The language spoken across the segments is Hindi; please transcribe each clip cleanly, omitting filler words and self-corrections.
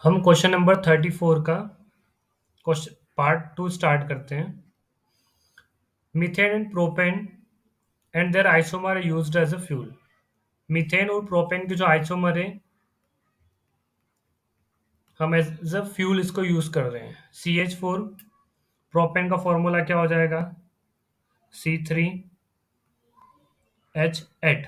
हम क्वेश्चन नंबर 34 का क्वेश्चन पार्ट 2 स्टार्ट करते हैं। Methane and propane and their isomer are used as a fuel. Methane और प्रोपेन के जो आइसोमर है, हम एज अ फ्यूल इसको यूज कर रहे हैं। CH4, प्रोपेन का फॉर्मूला क्या हो जाएगा? C3H8।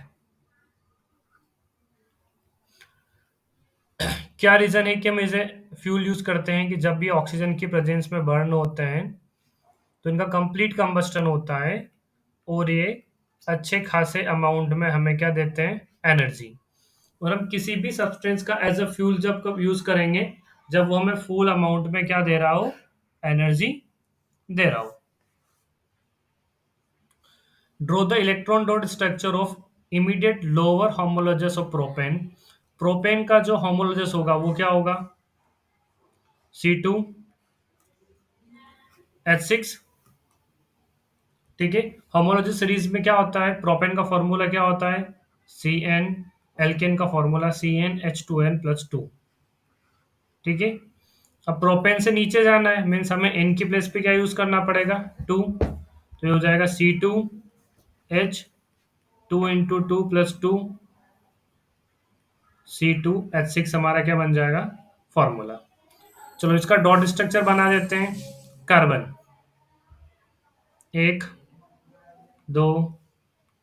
क्या रीजन है कि हम इसे फ्यूल यूज करते हैं कि जब भी ऑक्सीजन की प्रेजेंस में बर्न होते हैं तो इनका कंप्लीट कंबस्टन होता है और ये अच्छे खासे अमाउंट में हमें क्या देते हैं? एनर्जी। और हम किसी भी सब्सटेंस का एज अ फ्यूल जब कब यूज करेंगे, जब वो हमें फुल अमाउंट में क्या दे रहा हो? एनर्जी दे रहा हो। Draw the electron dot structure of immediate lower homologous of propane. Propane का जो होमोलॉजस होगा वो क्या होगा? C2H6। ठीक है। होमोलॉजी सीरीज में क्या होता है? प्रोपेन का फॉर्मूला क्या होता है? CN। एल्केन का फॉर्मूला CnH2n+2। ठीक है। अब प्रोपेन से नीचे जाना है, मीन्स हमें एन की प्लेस पे क्या यूज करना पड़ेगा? 2। तो ये हो जाएगा C2H2 × 2 + 2 C2H6 हमारा क्या बन जाएगा? फॉर्मूला। चलो इसका डॉट स्ट्रक्चर बना देते हैं। कार्बन 1 2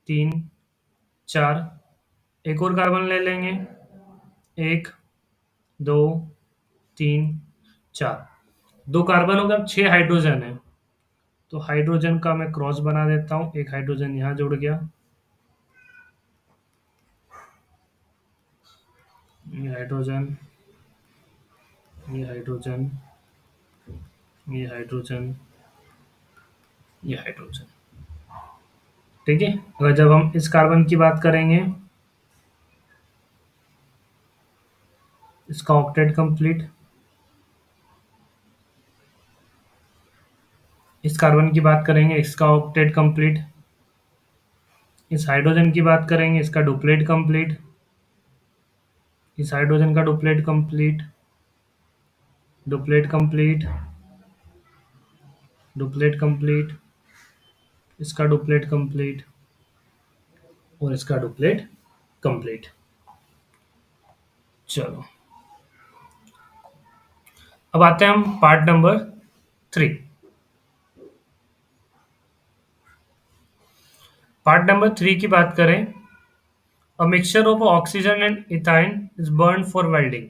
3 4। एक और कार्बन ले लेंगे। 1 2 3 4। दो कार्बन हो गए, अब 6 हाइड्रोजन है। तो हाइड्रोजन का मैं क्रॉस बना देता हूँ। एक हाइड्रोजन यहाँ जुड़ गया, ये हाइड्रोजन, ये हाइड्रोजन, ये हाइड्रोजन, ये हाइड्रोजन। ठीक है। अगर जब हम इस कार्बन की बात करेंगे, इसका ऑक्टेट कंप्लीट। इस कार्बन की बात करेंगे, इसका ऑक्टेट कंप्लीट। इस हाइड्रोजन की बात करेंगे, इसका डुप्लेट कंप्लीट। इस हाइड्रोजन का duplet complete, duplet complete, duplet complete, इसका डुप्लेट कंप्लीट और इसका डुप्लेट कंप्लीट। चलो अब आते हैं हम पार्ट नंबर 3। पार्ट नंबर 3 की बात करें, a mixture of oxygen and ethyne is burn for welding.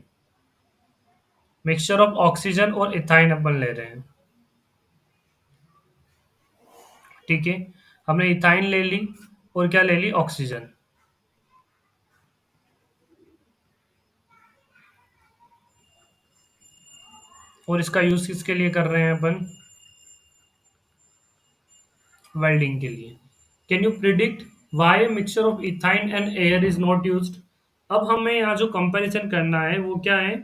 Mixture of oxygen और इथाइन अपन ले रहे हैं। ठीक है। हमने इथाइन ले ली और क्या ले ली? ऑक्सीजन। और इसका यूज किसके लिए कर रहे हैं अपन? वेल्डिंग के लिए। Can you predict why mixture of ethyne and air is not used? अब हमें यहाँ जो कंपैरिजन करना है वो क्या है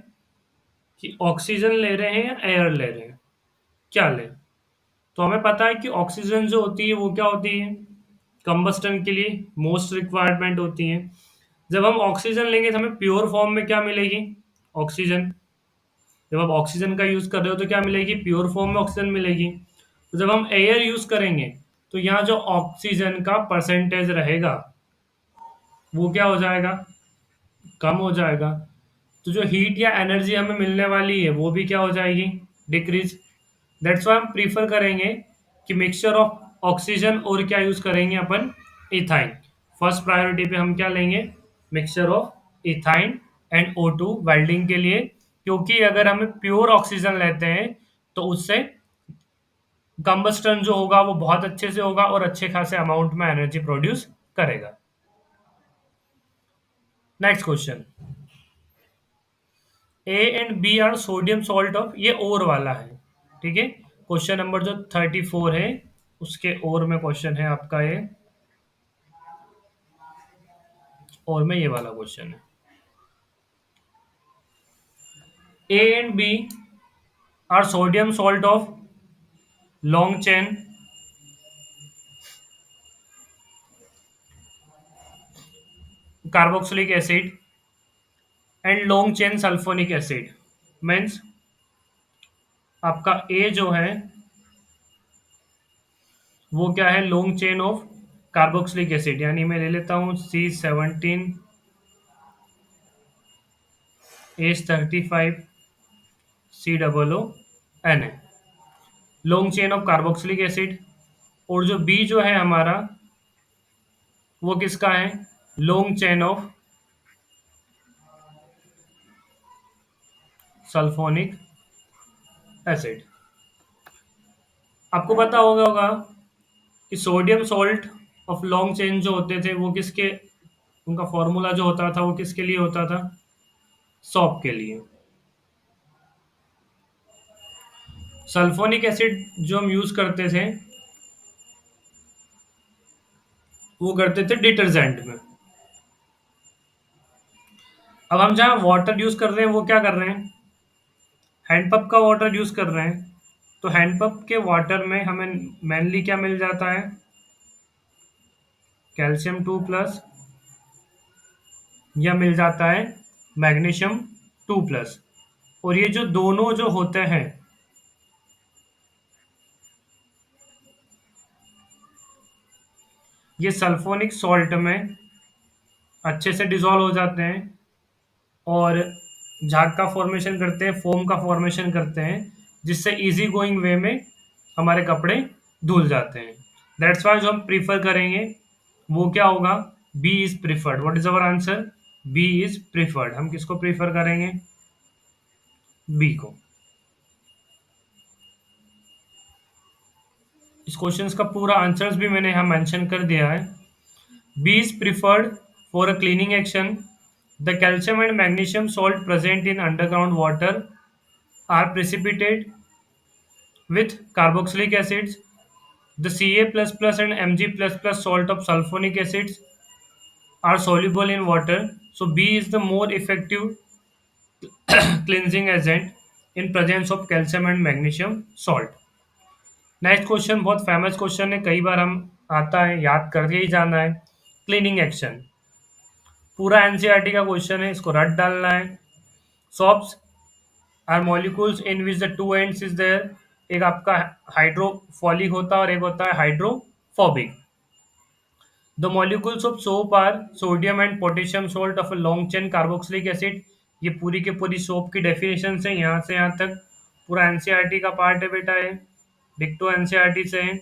कि ऑक्सीजन ले रहे हैं या एयर ले रहे हैं, क्या लें? तो हमें पता है कि ऑक्सीजन जो होती है वो क्या होती है? कंबस्टन के लिए मोस्ट रिक्वायरमेंट होती है। जब हम ऑक्सीजन लेंगे तो हमें प्योर फॉर्म में क्या मिलेगी? ऑक्सीजन। जब आप ऑक्सीजन का यूज कर रहे हो तो क्या मिलेगी? प्योर फॉर्म में ऑक्सीजन मिलेगी। तो जब हम एयर यूज करेंगे तो यहाँ जो ऑक्सीजन का परसेंटेज रहेगा वो क्या हो जाएगा? कम हो जाएगा। तो जो हीट या एनर्जी हमें मिलने वाली है वो भी क्या हो जाएगी? डिक्रीज। दैट्स वाई हम प्रीफर करेंगे कि मिक्सचर ऑफ ऑक्सीजन और क्या यूज करेंगे अपन? इथाइन। फर्स्ट प्रायोरिटी पे हम क्या लेंगे? Mixture of ethyne and O2 welding के लिए, क्योंकि अगर हमें प्योर ऑक्सीजन लेते हैं तो उससे कंबस्टन जो होगा वो बहुत अच्छे से होगा और अच्छे खासे अमाउंट में एनर्जी प्रोड्यूस करेगा। Next question, A and B are sodium salt of, ये और वाला है। ठीक है। क्वेश्चन नंबर जो 34 है उसके और में क्वेश्चन है आपका ये, और में ये वाला क्वेश्चन है। A and B are sodium salt of long chain carboxylic acid and long chain sulphonic acid. Means आपका ए जो है वो क्या है, long chain of carboxylic acid, यानी मैं ले लेता हूँ C17H35 COO long chain of carboxylic acid. और जो बी जो है हमारा वो किसका है, long chain of sulphonic acid. आपको पता होगा कि sodium salt of long chain जो होते थे वो किसके, उनका फॉर्मूला जो होता था वो किसके लिए होता था, सॉप के लिए। सल्फोनिक एसिड जो हम यूज करते थे वो करते थे डिटर्जेंट में। अब हम जहाँ वाटर यूज कर रहे हैं वो क्या कर रहे हैं, हैंडपंप का वाटर यूज कर रहे हैं। तो हैंडपंप के वाटर में हमें मेनली क्या मिल जाता है, कैल्शियम 2+, या मिल जाता है मैग्नीशियम 2+। और ये जो दोनों जो होते हैं ये सल्फोनिक सॉल्ट में अच्छे से डिसॉल्व हो जाते हैं और झाग का फॉर्मेशन करते हैं, फोम का फॉर्मेशन करते हैं, जिससे इजी गोइंग वे में हमारे कपड़े धुल जाते हैं। दैट्स वाई जो हम प्रीफर करेंगे वो क्या होगा, B is preferred. What is our answer, B is preferred. हम किसको प्रीफर करेंगे, बी को। इस क्वेश्चन का पूरा आंसर्स भी मैंने यहाँ मेंशन कर दिया है। B is preferred for a cleaning action. The calcium and magnesium salt present in underground water are precipitated with carboxylic acids. The Ca++ and Mg++ salt of sulfonic acids are soluble in water. So B is the more effective cleansing agent in presence of calcium and magnesium salt. Next question बहुत फेमस क्वेश्चन है, कई बार हम आता है, याद करके ही जाना है। क्लीनिंग एक्शन पूरा एनसीईआरटी का क्वेश्चन है, इसको रट डालना है। Soaps are molecules in which the two ends is there. एक आपका हाइड्रोफॉलिक होता है और एक होता है hydrophobic. The molecules of soap are sodium and potassium salt of a long chain carboxylic acid. ये पूरी के पूरी सोप की डेफिनेशन है, यहाँ से यहाँ तक पूरा एनसीईआरटी का पार्ट है बेटा, है डिक्टो एनसीईआरटी से है।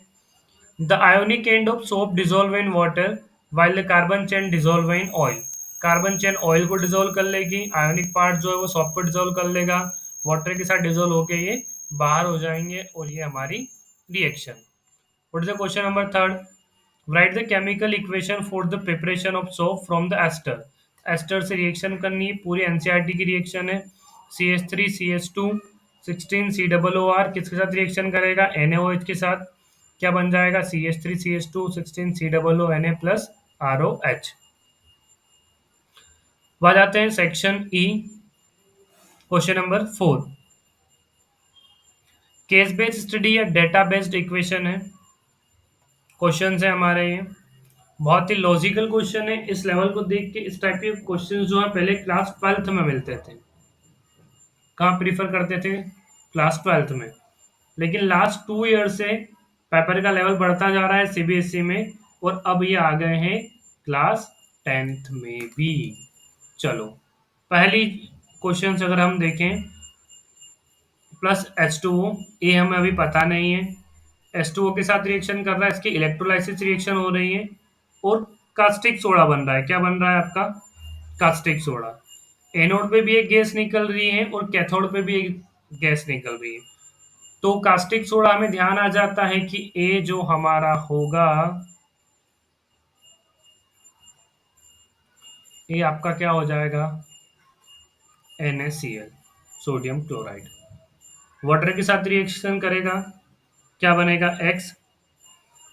The ionic end of soap dissolve in water while the carbon chain dissolve in oil. Carbon chain oil को डिजोल्व कर लेगी, आयोनिक पार्ट जो है वो सॉप को डिजोल्व कर लेगा, वाटर के साथ डिजोल्व होके ये बाहर हो जाएंगे और ये हमारी reaction. What is the question number third, write the chemical equation for the preparation of soap from the ester. Ester से रिएक्शन करनी है, पूरी एनसीईआरटी की रिएक्शन है। CH3CH2 16 COOR किसके साथ रिएक्शन करेगा, NaOH के साथ। क्या बन जाएगा, CH3CH2 16 COO Na plus ROH। आ जाते हैं section E, question number 4। Case based study या डेटा बेस्ड इक्वेशन है, क्वेश्चन है हमारे ये। बहुत ही लॉजिकल क्वेश्चन है, इस लेवल को देख के इस टाइप के क्वेश्चन जो है पहले क्लास 12th में मिलते थे। कहाँ प्रीफर करते थे, क्लास 12th में। लेकिन लास्ट 2 ईयर से पेपर का लेवल बढ़ता जा रहा है सीबीएसई में, और अब ये आ गए हैं क्लास 10th में भी। चलो पहली क्वेश्चन अगर हम देखें, +H2O, ये हमें अभी पता नहीं है। H2O के साथ रिएक्शन कर रहा है, इसकी इलेक्ट्रोलाइसिस रिएक्शन हो रही है और कास्टिक सोडा बन रहा है। क्या बन रहा है आपका, कास्टिक सोडा। एनोड पे भी एक गैस निकल रही है और कैथोड पे भी एक गैस निकल रही है। तो कास्टिक सोडा हमें ध्यान आ जाता है कि ए जो हमारा होगा, ये आपका क्या हो जाएगा, NaCl, सोडियम क्लोराइड। वाटर के साथ रिएक्शन करेगा, क्या बनेगा, X।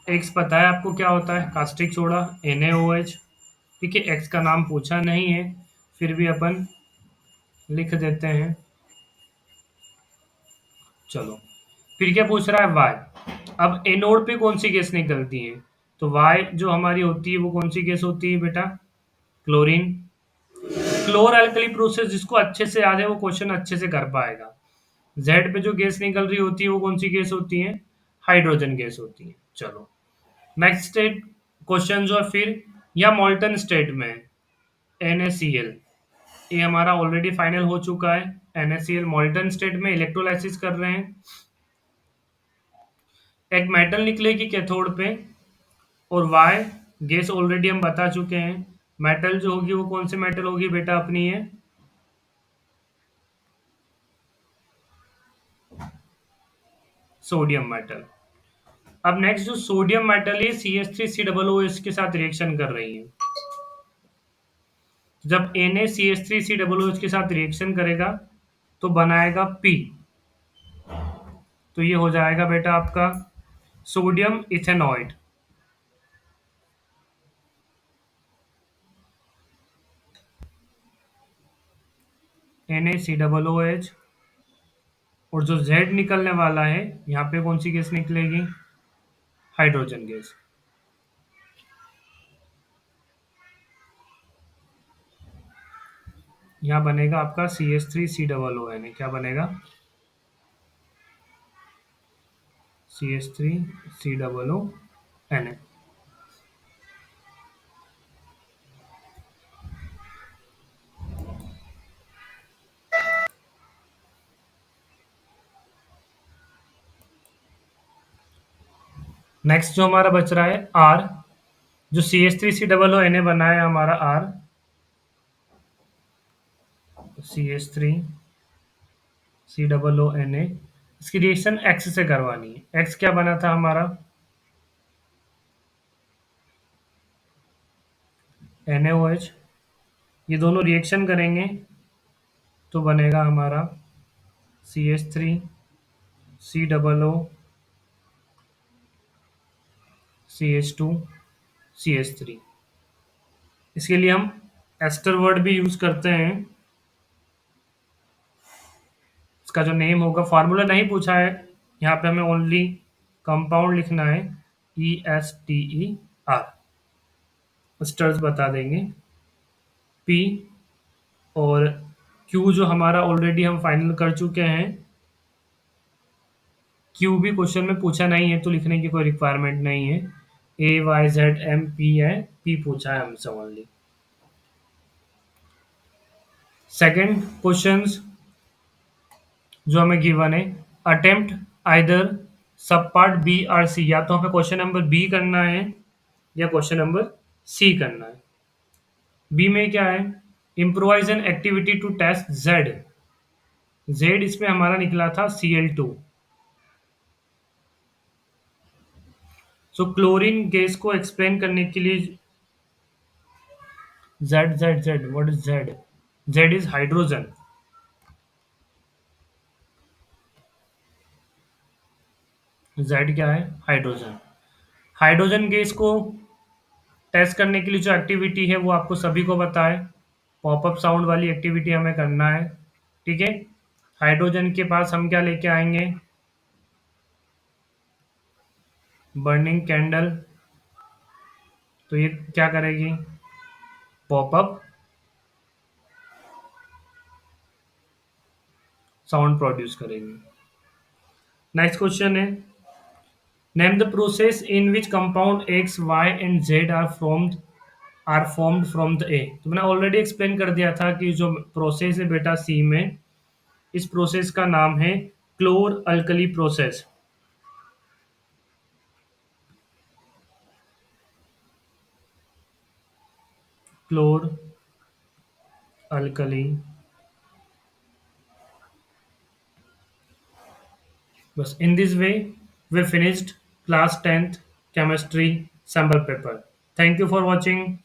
X पता है आपको क्या होता है, कास्टिक सोडा, NaOH। ठीक है, X का नाम पूछा नहीं है, फिर भी अपन लिख देते हैं। चलो फिर क्या पूछ रहा है, Y। अब एनोड पे कौन सी गैस निकलती है, तो Y जो हमारी होती है वो कौन सी गैस होती है बेटा, क्लोरीन। क्लोर अल्कली प्रोसेस जिसको अच्छे से याद है वो क्वेश्चन अच्छे से कर पाएगा। जेड पे जो गैस निकल रही होती है वो कौन सी गैस होती है? हाइड्रोजन गैस होती है। चलो नेक्स्ट स्टेट क्वेश्चन जो है फिर, या मॉल्टन स्टेट में NaCl, ये हमारा ऑलरेडी फाइनल हो चुका है। NaCl मॉल्टन स्टेट में इलेक्ट्रोलाइसिस कर रहे हैं, एक मेटल निकलेगी कैथोड पे, और वाई गैस ऑलरेडी हम बता चुके हैं। मेटल जो होगी वो कौन सी मेटल होगी बेटा अपनी है? Sodium metal. अब नेक्स्ट जो सोडियम मेटल है CH3COOH के साथ रिएक्शन कर रही है। जब NaCH3COOH के साथ रिएक्शन करेगा तो बनाएगा P, तो ये हो जाएगा बेटा आपका सोडियम इथेनॉइड। NaCOOH, और जो Z निकलने वाला है यहाँ पे कौन सी गैस निकलेगी? Hydrogen gas. यहाँ बनेगा आपका CH3COON, क्या बनेगा? CH3COON। नेक्स्ट जो हमारा बच रहा है R, जो CH3COON बना है हमारा R, CH3COON, इसकी रिएक्शन X से करवानी है। X क्या बना था हमारा? NaOH। ये दोनों रिएक्शन करेंगे तो बनेगा हमारा CH3COO CH2CH3। इसके लिए हम एस्टर वर्ड भी यूज करते हैं। इसका जो नेम होगा, फार्मूला नहीं पूछा है यहाँ पे, हमें ओनली कंपाउंड लिखना है, ESTER। एस्टर्स बता देंगे P और Q जो हमारा ऑलरेडी हम फाइनल कर चुके हैं। Q भी क्वेश्चन में पूछा नहीं है तो लिखने की कोई रिक्वायरमेंट नहीं है। AYZMP है, P पूछा है हमसे ओनली। सेकेंड क्वेश्चंस जो हमें गिवन है, अटेम्प्ट आइदर सब पार्ट बी और सी, या तो हमें क्वेश्चन नंबर बी करना है या क्वेश्चन नंबर सी करना है। बी में क्या है? Improvise an activity to test Z. Z इसमें हमारा निकला था Cl2। सो क्लोरीन गैस को एक्सप्लेन करने के लिए, Z Z Z, what is Z? Z is hydrogen. Z क्या है? हाइड्रोजन। हाइड्रोजन गैस को टेस्ट करने के लिए जो एक्टिविटी है वो आपको सभी को पता है, पॉपअप साउंड वाली एक्टिविटी हमें करना है। ठीक है, हाइड्रोजन के पास हम क्या लेके आएंगे? Burning candle. तो ये क्या करेगी? पॉपअप साउंड प्रोड्यूस करेगी। नेक्स्ट क्वेश्चन है, name the process in which compound X Y and Z are formed from the A. तो मैंने ऑलरेडी एक्सप्लेन कर दिया था कि जो प्रोसेस है बेटा सी में, इस प्रोसेस का नाम है chlor alkali process. Chlor alkali. बस in this way we finished class 10th chemistry sample paper. Thank you for watching.